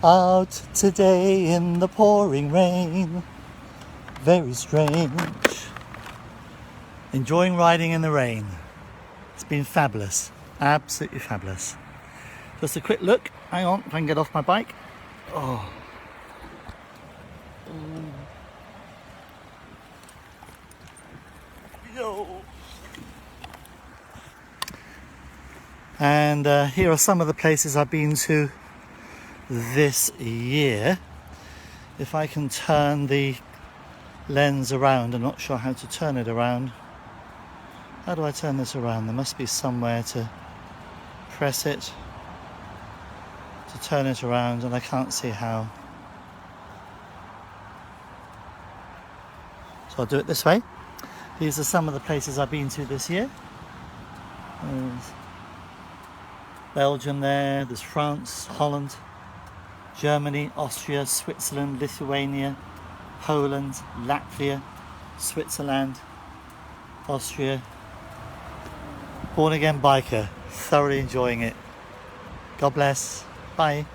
Out today in the pouring rain. Very strange. Enjoying riding in the rain. It's been fabulous. Absolutely fabulous. Just a quick look. Hang on, if I can get off my bike. Oh. Yo. And here are some of the places I've been to this year. If I can turn the lens around, I'm not sure how to turn it around. How do I turn this around? There must be somewhere to press it to turn it around, and I can't see how. So I'll do it this way. These are some of the places I've been to this year. There's Belgium there, there's France, Holland, Germany, Austria, Switzerland, Lithuania, Poland, Latvia, Switzerland, Austria. Born again biker, thoroughly enjoying it. God bless. Bye.